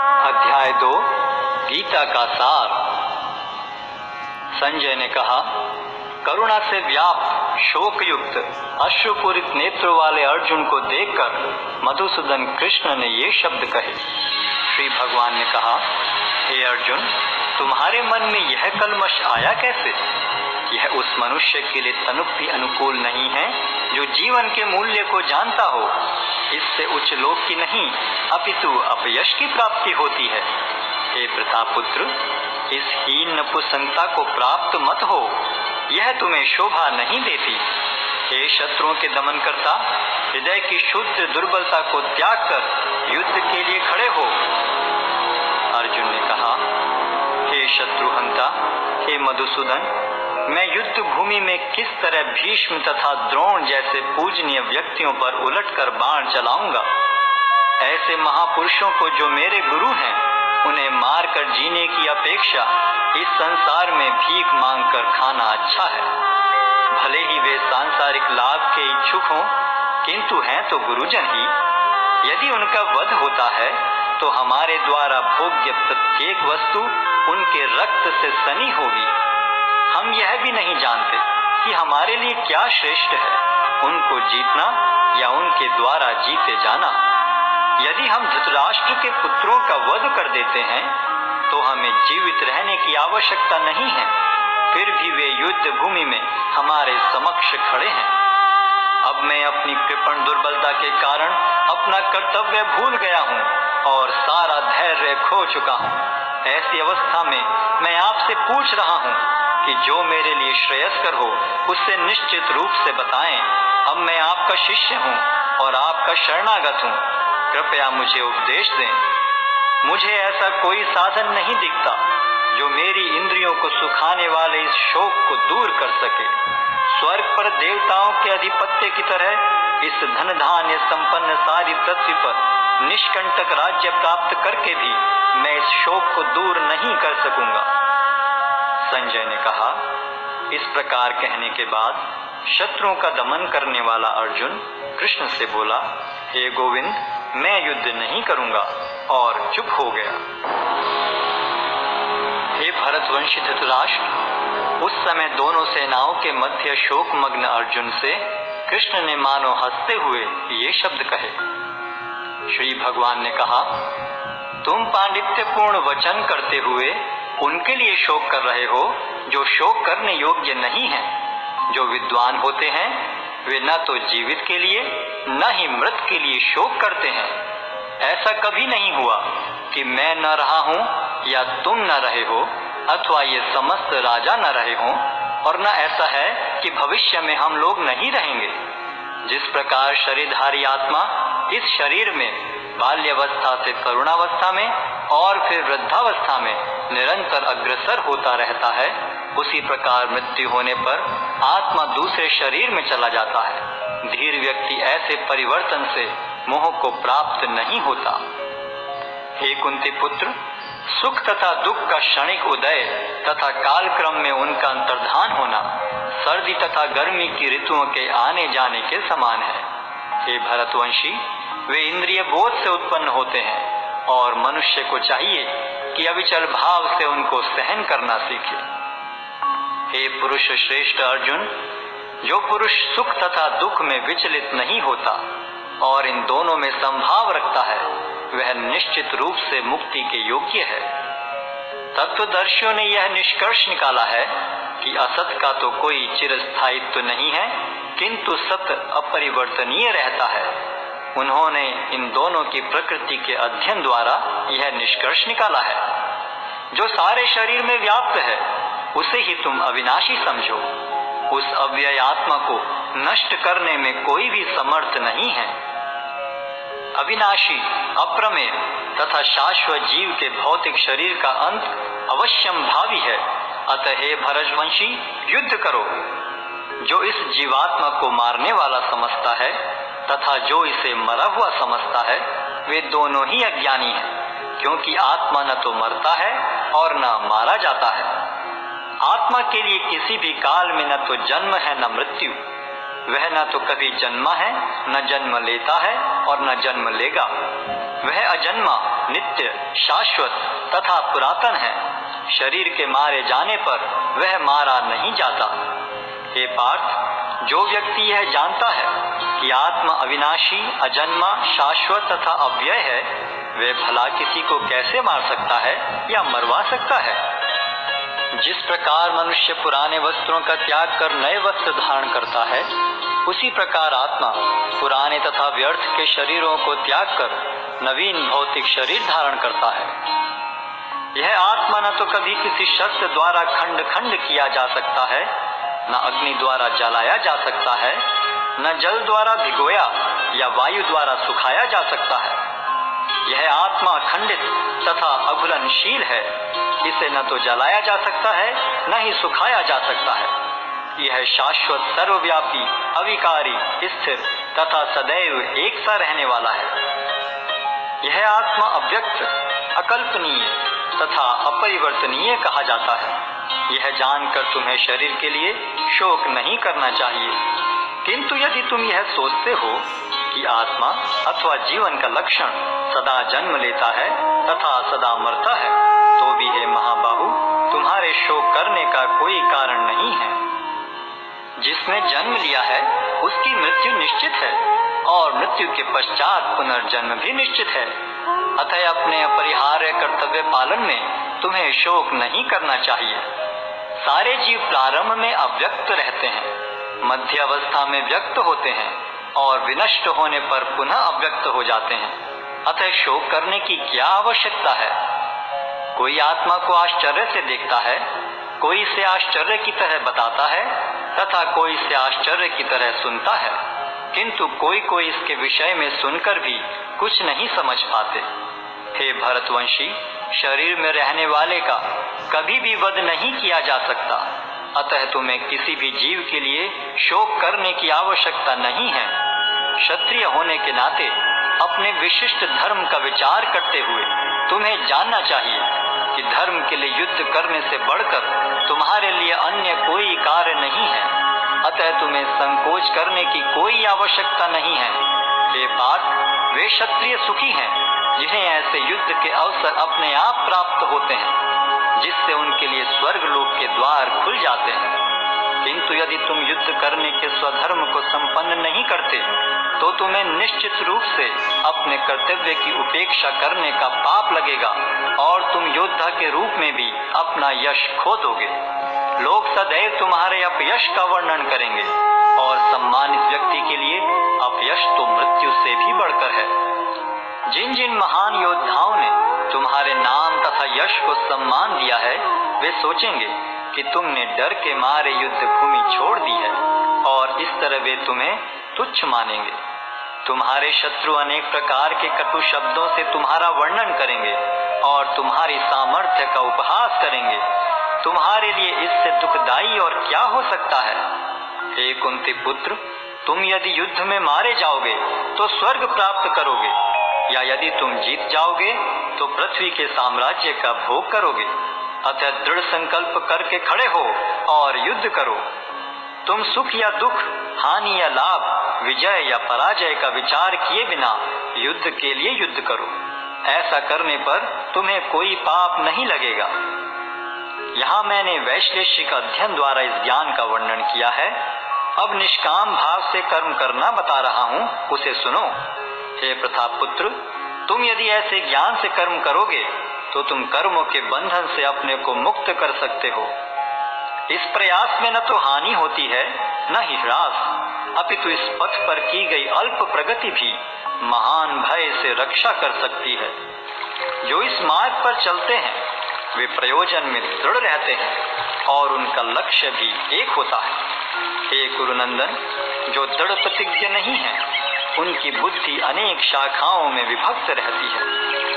अध्याय 2 गीता का सार। संजय ने कहा, करुणा से व्याप्त शोकयुक्त अश्रुपूरित नेत्रों वाले अर्जुन को देखकर मधुसूदन कृष्ण ने ये शब्द कहे। श्री भगवान ने कहा, हे अर्जुन, तुम्हारे मन में यह कलमश आया कैसे? यह उस मनुष्य के लिए तनिक भी अनुकूल नहीं है जो जीवन के मूल्य को जानता हो। इससे उच्च लोक की नहीं अपितु अपयश की प्राप्ति होती है। हे प्रतापुत्र, इस हीन नपुंसकता को प्राप्त मत हो, यह तुम्हें शोभा नहीं देती। हे शत्रुओं के दमन करता, हृदय की शुद्ध दुर्बलता को त्याग कर युद्ध के लिए खड़े हो। अर्जुन ने कहा, हे शत्रुहंता, हे मधुसूदन, मैं युद्ध भूमि में किस तरह भीष्म तथा द्रोण जैसे पूजनीय व्यक्तियों पर उलटकर बाण चलाऊंगा? ऐसे महापुरुषों को जो मेरे गुरु हैं, उन्हें मारकर जीने की अपेक्षा इस संसार में भीख मांगकर खाना अच्छा है। भले ही वे सांसारिक लाभ के इच्छुक हों, किंतु हैं तो गुरुजन ही। यदि उनका वध होता है तो हमारे द्वारा भोग्य प्रत्येक वस्तु उनके रक्त से सनी होगी। हम यह भी नहीं जानते कि हमारे लिए क्या श्रेष्ठ है, उनको जीतना या उनके द्वारा जीते जाना। यदि हम धृतराष्ट्र के पुत्रों का वध कर देते हैं तो हमें जीवित रहने की आवश्यकता नहीं है, फिर भी वे युद्ध भूमि में हमारे समक्ष खड़े हैं। अब मैं अपनी कृपण दुर्बलता के कारण अपना कर्तव्य भूल गया हूँ और सारा धैर्य खो चुका हूँ। ऐसी अवस्था में मैं आपसे पूछ रहा हूँ कि जो मेरे लिए श्रेयस्कर हो उससे निश्चित रूप से बताएं। अब मैं आपका शिष्य हूँ और आपका शरणागत हूँ, कृपया मुझे उपदेश दें। मुझे ऐसा कोई साधन नहीं दिखता जो मेरी इंद्रियों को सुखाने वाले इस शोक को दूर कर सके। स्वर्ग पर देवताओं के अधिपत्य की तरह इस धन धान्य संपन्न सारी पृथ्वी पर निष्कंटक राज्य प्राप्त करके भी मैं इस शोक को दूर नहीं कर सकूंगा। संजय ने कहा, इस प्रकार कहने के बाद शत्रुओं का दमन करने वाला अर्जुन कृष्ण से बोला, हे गोविंद, मैं युद्ध नहीं करूंगा, और चुप हो गया। हे भरतवंशी धृतराष्ट्र, उस समय दोनों सेनाओं के मध्य शोकमग्न अर्जुन से कृष्ण ने मानो हंसते हुए ये शब्द कहे। श्री भगवान ने कहा, तुम पांडित्यपूर्ण वचन करते हुए उनके लिए शोक कर रहे हो जो शोक करने योग्य नहीं है। जो विद्वान होते हैं वे न तो जीवित के लिए न ही मृत के लिए शोक करते हैं। ऐसा कभी नहीं हुआ कि मैं न रहा हूं या तुम न रहे हो, अथवा ये समस्त राजा न रहे हों, और न ऐसा है कि भविष्य में हम लोग नहीं रहेंगे। जिस प्रकार शरीरधारी आत्मा इस शरीर में बाल्यावस्था से तरुणावस्था में और फिर वृद्धावस्था में निरंतर अग्रसर होता रहता है, उसी प्रकार मृत्यु होने पर आत्मा दूसरे शरीर में चला जाता है। धीर व्यक्ति ऐसे परिवर्तन से मोह को प्राप्त नहीं होता। हे कुंती पुत्र, सुख तथा दुख का क्षणिक उदय तथा कालक्रम में उनका अंतर्धान होना सर्दी तथा गर्मी की ऋतुओं के आने जाने के समान है। हे भरतवंशी, वे इंद्रिय बोध से उत्पन्न होते हैं और मनुष्य को चाहिए कि अविचल भाव से उनको सहन करना सीखे। हे पुरुष श्रेष्ठ अर्जुन, जो पुरुष सुख तथा दुख में विचलित नहीं होता और इन दोनों में संभाव रखता है, वह निश्चित रूप से मुक्ति के योग्य है। तत्वदर्शियों ने यह निष्कर्ष निकाला है कि असत का तो कोई चिरस्थायित्व नहीं है, किंतु सत अपरिवर्तनीय रहता है। उन्होंने इन दोनों की प्रकृति के अध्ययन द्वारा यह निष्कर्ष निकाला है। जो सारे शरीर में व्याप्त है उसे ही तुम अविनाशी समझो। उस अव्यय आत्मा को नष्ट करने में कोई भी समर्थ नहीं है। अविनाशी, अप्रमेय तथा शाश्वत जीव के भौतिक शरीर का अंत अवश्यम भावी है। अतः हे भरतवंशी, युद्ध करो। जो इस जीवात्मा को मारने वाला समझता है तथा जो इसे मरा हुआ समझता है, वे दोनों ही अज्ञानी हैं, क्योंकि आत्मा न तो मरता है और न मारा जाता है। आत्मा के लिए किसी भी काल में न तो जन्म है न मृत्यु। वह न तो कभी जन्मा है, न जन्म लेता है और न जन्म लेगा। वह अजन्मा नित्य, शाश्वत तथा पुरातन है। शरीर के मारे जाने पर वह मारा नहीं जाता। हे पार्थ, जो व्यक्ति यह जानता है कि आत्मा अविनाशी, अजन्मा, शाश्वत तथा अव्यय है, वे भला किसी को कैसे मार सकता है या मरवा सकता है? जिस प्रकार मनुष्य पुराने वस्त्रों का त्याग कर नए वस्त्र धारण करता है, उसी प्रकार आत्मा पुराने तथा व्यर्थ के शरीरों को त्याग कर नवीन भौतिक शरीर धारण करता है। यह आत्मा न तो कभी किसी शस्त्र द्वारा खंड खंड किया जा सकता है, न अग्नि द्वारा जलाया जा सकता है, न जल द्वारा भिगोया या वायु द्वारा सुखाया जा सकता है। यह आत्मा अखंडित तथा अघुलनशील है। इसे न तो जलाया जा सकता है, न ही सुखाया जा सकता है। यह शाश्वत, सर्वव्यापी, अविकारी, स्थिर तथा सदैव एक सा रहने वाला है। यह आत्मा अव्यक्त, अकल्पनीय तथा अपरिवर्तनीय कहा जाता है। यह जानकर तुम्हें शरीर के लिए शोक नहीं करना चाहिए, किंतु यदि तुम यह सोचते हो कि आत्मा अथवा जीवन का लक्षण सदा जन्म लेता है तथा सदा मरता है, तो भी हे महाबाहु, तुम्हारे शोक करने का कोई कारण नहीं है। जिसने जन्म लिया है उसकी मृत्यु निश्चित है और मृत्यु के पश्चात पुनर्जन्म भी निश्चित है। अतः अपने अपरिहार्य कर्तव्य पालन में तुम्हें शोक नहीं करना चाहिए। सारे जीव प्रारंभ में अव्यक्त रहते हैं, मध्य अवस्था में व्यक्त होते हैं और विनष्ट होने पर पुनः अव्यक्त हो जाते हैं। अतः शोक करने की क्या आवश्यकता है? कोई आत्मा को आश्चर्य से देखता है, कोई इसे आश्चर्य की तरह बताता है तथा कोई इसे आश्चर्य की तरह सुनता है, किंतु कोई कोई इसके विषय में सुनकर भी कुछ नहीं समझ पाते। हे भरतवंशी, शरीर में रहने वाले का कभी भी वध नहीं किया जा सकता, अतः तुम्हें किसी भी जीव के लिए शोक करने की आवश्यकता नहीं है। क्षत्रिय होने के नाते अपने विशिष्ट धर्म का विचार करते हुए तुम्हें जानना चाहिए कि धर्म के लिए युद्ध करने से बढ़कर तुम्हारे लिए अन्य कोई कार्य नहीं है। अतः तुम्हें संकोच करने की कोई आवश्यकता नहीं है। हे पार्थ, वे क्षत्रिय सुखी हैं जिन्हें ऐसे युद्ध के अवसर अपने आप प्राप्त होते हैं, जिससे उनके लिए स्वर्ग लोक के द्वार खुल जाते हैं। किंतु यदि तुम युद्ध करने के स्वधर्म को संपन्न नहीं करते, तो तुम्हें निश्चित रूप से अपने कर्तव्य की उपेक्षा करने का पाप लगेगा और तुम योद्धा के रूप में भी अपना यश खो दोगे। लोग सदैव तुम्हारे अपयश का वर्णन करेंगे और सम्मानित व्यक्ति के लिए अपयश तो मृत्यु से भी बढ़कर है। जिन जिन महान योद्धाओं ने तुम्हारे नाम तथा यश को सम्मान दिया है, वे सोचेंगे कि तुमने डर के मारे युद्ध भूमि छोड़ दी है और इस तरह वे तुम्हें तुच्छ मानेंगे। तुम्हारे शत्रु अनेक प्रकार के कटु शब्दों से तुम्हारा वर्णन करेंगे और तुम्हारी सामर्थ्य का उपहास करेंगे। तुम्हारे लिए इससे दुखदाई और क्या हो सकता है? हे कुंती पुत्र, तुम यदि युद्ध में मारे जाओगे तो स्वर्ग प्राप्त करोगे, या यदि तुम जीत जाओगे तो पृथ्वी के साम्राज्य का भोग करोगे। अतः दृढ़ संकल्प करके खड़े हो और युद्ध करो। तुम सुख या दुख, हानि या लाभ, विजय या पराजय का विचार किए बिना युद्ध के लिए युद्ध करो। ऐसा करने पर तुम्हें कोई पाप नहीं लगेगा। यहाँ मैंने वैश्लेषिक अध्ययन द्वारा इस ज्ञान का वर्णन किया है। अब निष्काम भाव से कर्म करना बता रहा हूँ, उसे सुनो। हे प्रतापपुत्र, तुम यदि ऐसे ज्ञान से कर्म करोगे तो तुम कर्मों के बंधन से अपने को मुक्त कर सकते हो। इस प्रयास में न तो हानि होती है न ही ह्रास, अपितु इस पथ पर की गई अल्प प्रगति भी महान भय से रक्षा कर सकती है। जो इस मार्ग पर चलते हैं वे प्रयोजन में दृढ़ रहते हैं और उनका लक्ष्य भी एक होता है। हे गुरुनंदन, जो दृढ़ प्रतिज्ञ नहीं है उनकी बुद्धि अनेक शाखाओं में विभक्त रहती है।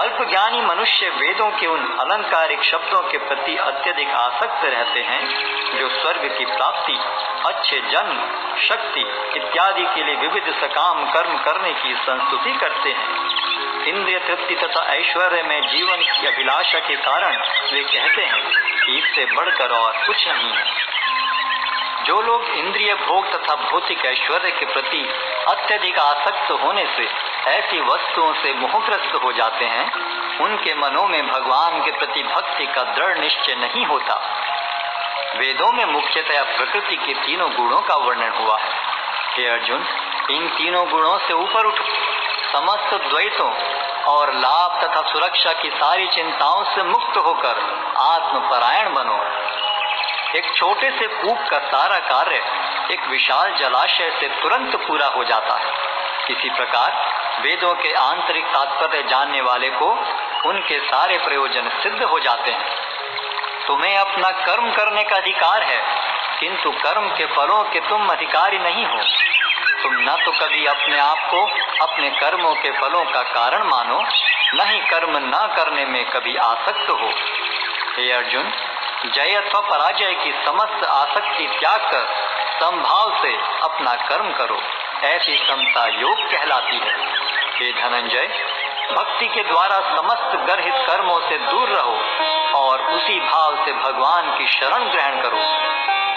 अल्पज्ञानी मनुष्य वेदों के उन अलंकारिक शब्दों के प्रति अत्यधिक आसक्त रहते हैं जो स्वर्ग की प्राप्ति, अच्छे जन्म, शक्ति इत्यादि के लिए विविध सकाम कर्म करने की संस्तुति करते हैं। इंद्रिय तृप्ति तथा ऐश्वर्य में जीवन की अभिलाषा के कारण वे कहते हैं कि इससे बढ़कर और कुछ नहीं है। जो लोग इंद्रिय भोग तथा भौतिक ऐश्वर्य के प्रति अत्यधिक आसक्त होने से ऐसी वस्तुओं से मोहग्रस्त हो जाते हैं, उनके मनों में भगवान के प्रति भक्ति का दृढ़ निश्चय नहीं होता। वेदों में मुख्यतया प्रकृति के तीनों गुणों का वर्णन हुआ है। हे अर्जुन, इन तीनों गुणों से ऊपर उठो, समस्त द्वैतों और लाभ तथा सुरक्षा की सारी चिंताओं से मुक्त होकर आत्मपरायण बनो। एक छोटे से कूप का सारा कार्य एक विशाल जलाशय से तुरंत पूरा हो जाता है। इसी प्रकार वेदों के आंतरिक तात्पर्य जानने वाले को उनके सारे प्रयोजन सिद्ध हो जाते हैं। तुम्हें अपना कर्म करने का अधिकार है, किंतु कर्म के फलों के तुम अधिकारी नहीं हो। तुम न तो कभी अपने आप को अपने कर्मों के फलों का कारण मानो, न ही कर्म न करने में कभी आसक्त हो। हे अर्जुन, जय अथवा पराजय की समस्त आसक्ति त्याग कर समभाव से अपना कर्म करो। ऐसी समता योग कहलाती है। हे धनंजय, भक्ति के द्वारा समस्त गर्हित कर्मों से दूर रहो और उसी भाव से भगवान की शरण ग्रहण करो।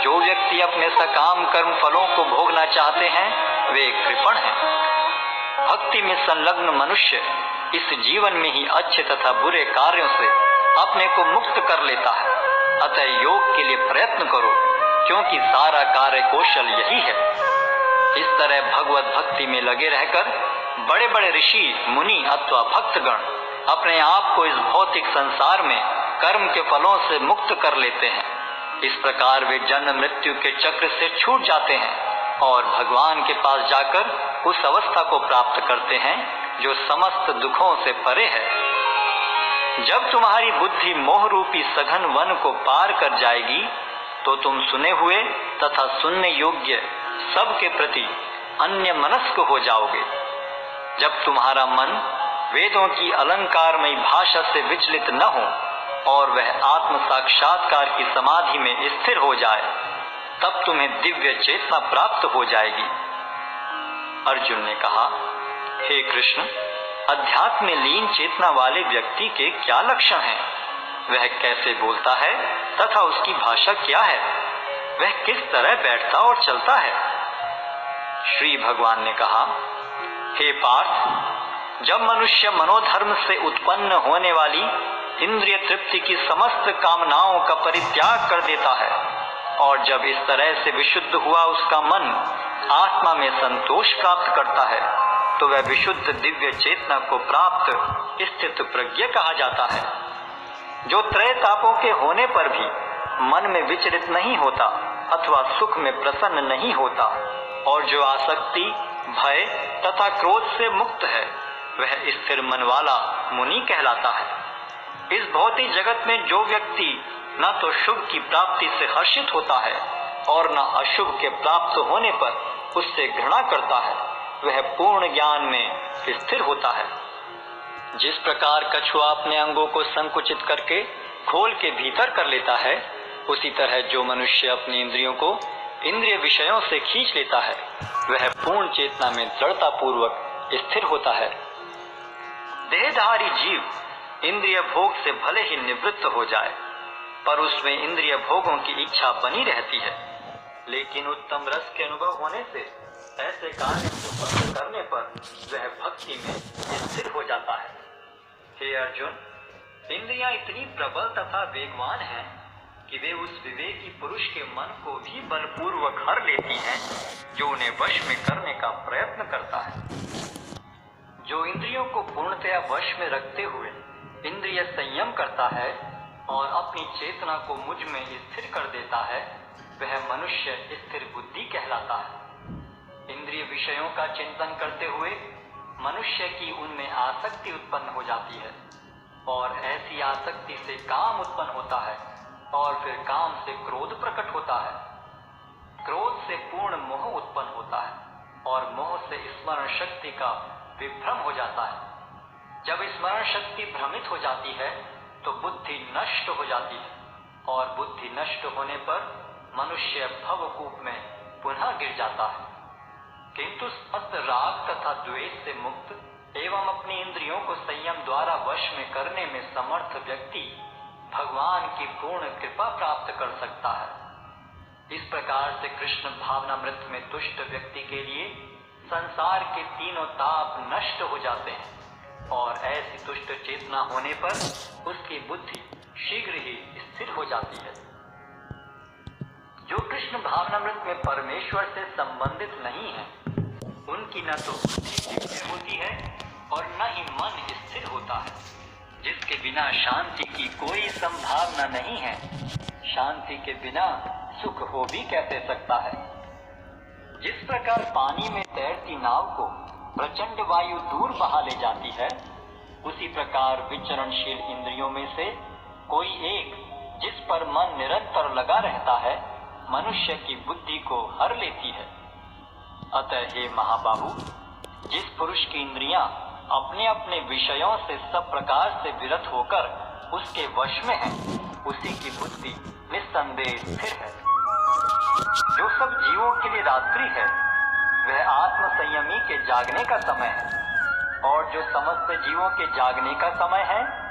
जो व्यक्ति अपने सकाम कर्म फलों को भोगना चाहते हैं, वे कृपण हैं। भक्ति में संलग्न मनुष्य इस जीवन में ही अच्छे तथा बुरे कार्यों से अपने को मुक्त कर लेता है। अतः योग के लिए प्रयत्न करो, क्योंकि सारा कार्य कौशल यही है। इस तरह भगवत भक्ति में लगे रहकर बड़े बड़े ऋषि, मुनि अथवा भक्तगण अपने आप को इस भौतिक संसार में कर्म के फलों से मुक्त कर लेते हैं। इस प्रकार वे जन्म मृत्यु के चक्र से छूट जाते हैं और भगवान के पास जाकर उस अवस्था को प्राप्त करते हैं जो समस्त दुखों से परे है। जब तुम्हारी बुद्धि मोह रूपी सघन वन को पार कर जाएगी, तो तुम सुने हुए तथा सुनने योग्य सबके प्रति अन्य मनस्क हो जाओगे। जब तुम्हारा मन वेदों की अलंकारमयी भाषा से विचलित न हो और वह आत्म साक्षात्कार की समाधि में स्थिर हो जाए, तब तुम्हें दिव्य चेतना प्राप्त हो जाएगी। अर्जुन ने कहा, हे कृष्ण, अध्यात्म में लीन चेतना वाले व्यक्ति के क्या लक्षण हैं? वह कैसे बोलता है तथा उसकी भाषा क्या है? वह किस तरह बैठता और चलता है? श्री भगवान ने कहा, हे पार्थ, जब मनुष्य मनोधर्म से उत्पन्न होने वाली इंद्रिय तृप्ति की समस्त कामनाओं का परित्याग कर देता है और जब इस तरह से विशुद्ध हुआ उसका मन आत्मा में संतोष प्राप्त करता है, तो वह विशुद्ध दिव्य चेतना को प्राप्त स्थित प्रज्ञ कहा जाता है, जो त्रय तापों के होने पर भी मन में विचलित नहीं होता अथवा सुख में प्रसन्न नहीं होता और जो आसक्ति, भय तथा क्रोध से मुक्त है, वह स्थिर मन वाला मुनि कहलाता है। इस भौतिक जगत में जो व्यक्ति न तो शुभ की प्राप्ति से हर्षित होता है और न अशुभ के प्राप्त होने पर उससे घृणा करता है, वह पूर्ण ज्ञान में स्थिर होता है। जिस प्रकार कछुआ अपने अंगों को संकुचित करके खोल के भीतर कर लेता है, उसी तरह जो मनुष्य अपनी इंद्रियों को इंद्रिय विषयों से खींच लेता है, वह पूर्ण चेतना में दृढ़ता पूर्वक स्थिर होता है। देहधारी जीव इंद्रिय भोग से भले ही निवृत्त हो जाए, पर उसमें इंद्रिय भोगों की इच्छा बनी रहती है। लेकिन उत्तम रस के अनुभव होने से ऐसे कार्य को बंद करने पर वह भक्ति में स्थिर हो जाता है। हे अर्जुन, इंद्रियां इतनी प्रबल तथा वेगवान हैं कि वे उस विवेकी पुरुष के मन को भी बलपूर्वक हर लेती हैं, जो उन्हें वश में करने का प्रयत्न करता है। जो इंद्रियों को पूर्णतया वश में रखते हुए इंद्रिय संयम करता है और अपनी चेतना को मुझ में स्थिर कर देता है, वह मनुष्य स्थिर बुद्धि कहलाता है। इंद्रिय विषयों का चिंतन करते हुए मनुष्य की उनमें आसक्ति उत्पन्न हो जाती है और ऐसी आसक्ति से काम उत्पन्न होता है और फिर काम से क्रोध प्रकट होता है। क्रोध से पूर्ण मोह उत्पन्न होता है और मोह से स्मरण शक्ति का विभ्रम हो जाता है। जब स्मरण शक्ति भ्रमित हो जाती है तो बुद्धि नष्ट हो जाती है और बुद्धि नष्ट होने पर मनुष्य भवकूप में पुनः गिर जाता है। किंतु समस्त राग तथा द्वेष से मुक्त एवं अपनी इंद्रियों को संयम द्वारा वश में करने में समर्थ व्यक्ति भगवान की पूर्ण कृपा प्राप्त कर सकता है। इस प्रकार से कृष्ण भावनामृत में तुष्ट व्यक्ति के लिए संसार के तीनों ताप नष्ट हो जाते हैं और ऐसी तुष्ट चेतना होने पर उसकी बुद्धि शीघ्र ही स्थिर हो जाती है। जो कृष्ण भावनामृत में परमेश्वर से संबंधित नहीं है, उनकी न तो बुद्धि स्थिर होती है और न ही मन स्थिर होता है। जिसके बिना शांति की कोई संभावना नहीं है, शांति के बिना सुख हो भी कैसे सकता है। जिस प्रकार पानी में तैरती नाव को प्रचंड वायु दूर बहा ले जाती है, उसी प्रकार विचरणशील इंद्रियों में से कोई एक जिस पर मन निरंतर लगा रहता है, मनुष्य की बुद्धि को हर लेती है। अतः हे महाबाहु, जिस पुरुष की इंद्रियां अपने अपने विषयों से सब प्रकार से विरत होकर उसके वश में है, उसी की बुद्धि निस्संदेह स्थिर है। जो सब जीवों के लिए रात्रि है, वह आत्म संयमी के जागने का समय है, और जो समस्त जीवों के जागने का समय है,